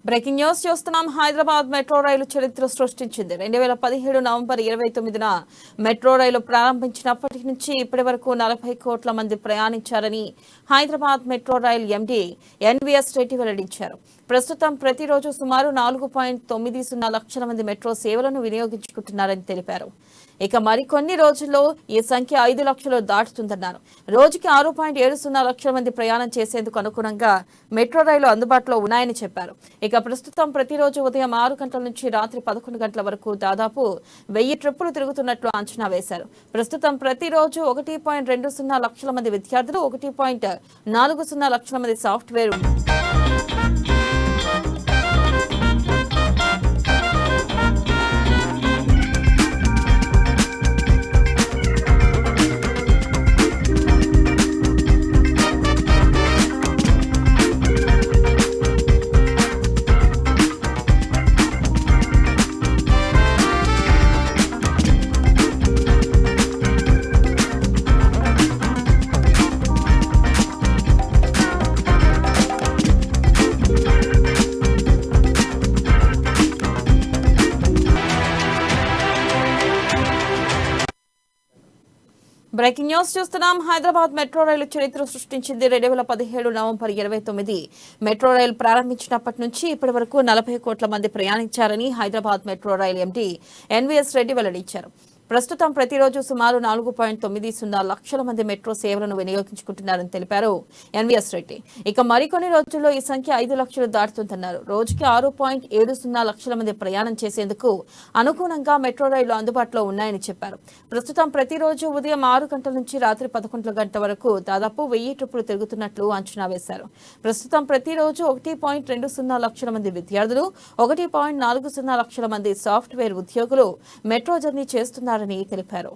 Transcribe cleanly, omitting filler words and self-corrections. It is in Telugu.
బ్రేకింగ్ న్యూస్ చూస్తున్నాం. హైదరాబాద్ మెట్రో రైలు చరిత్ర సృష్టించింది. 2017 నవంబర్ 29న మెట్రో రైలు ప్రారంభించినప్పటి నుంచి ఇప్పటి వరకు 40 కోట్ల మంది ప్రయాణించారని హైదరాబాద్ మెట్రో రైలు ఎండీ ఎన్వీఎస్ రెడ్డి వెల్లడించారు. ప్రస్తుతం ప్రతిరోజు సుమారు 4.90 లక్షల మంది మెట్రో సేవలను వినియోగించుకుంటున్నారని తెలిపారు. ఇక మరికొన్ని రోజుల్లో ఈ సంఖ్య 5 లక్షలు దాటుతుందన్నారు. రోజుకి 6.70 లక్షల మంది ప్రయాణం చేసేందుకు అనుగుణంగా మెట్రో రైలు అందుబాటులో ఉన్నాయని చెప్పారు. ఇక ప్రస్తుతం ప్రతిరోజు ఉదయం 6 గంటల నుంచి రాత్రి 11 గంటల వరకు దాదాపు 1000 ట్రిప్పులు తిరుగుతున్నట్లు అంచనా వేశారు. ప్రస్తుతం ప్రతిరోజు 1.20 లక్షల మంది విద్యార్థులు, 1.40 లక్షల మంది సాఫ్ట్వేర్ బ్రేకింగ్ న్యూస్ చూస్తున్నాం. హైదరాబాద్ మెట్రో రైలు చరిత్ర సృష్టించింది. 2017 నవంబర్ 29 మెట్రో రైలు ప్రారంభించినప్పటి నుంచి ఇప్పటి వరకు 40 కోట్ల మంది ప్రయాణించారని హైదరాబాద్ మెట్రో రైలు ఎండీ ఎన్వీఎస్ రెడ్డి వెల్లడించారు. ప్రస్తుతం ప్రతిరోజు సుమారు 4.90 లక్షల మంది మెట్రో సేవలను వినియోగించుకుంటున్నారని తెలిపారు ఎన్వీఎస్ రెడ్డి. ఇక మరికొన్ని రోజుల్లో ఈ సంఖ్య 5 లక్షలు దాటుతుందన్నారు. రోజుకి 6.70 లక్షల మంది ప్రయాణం చేసేందుకు అనుగుణంగా మెట్రో రైలు అందుబాటులో ఉన్నాయని చెప్పారు. ప్రస్తుతం ప్రతిరోజు ఉదయం 6 గంటల నుంచి రాత్రి 11 గంటల వరకు దాదాపు 1000 ట్రిప్పులు తిరుగుతున్నట్లు అంచనా వేశారు. ప్రస్తుతం ప్రతిరోజు 1.20 లక్షల మంది విద్యార్థులు, 1.40 లక్షల మంది సాఫ్ట్వేర్ ఉద్యోగులు మెట్రో జర్నీ చేస్తున్నారని తెలిపారు.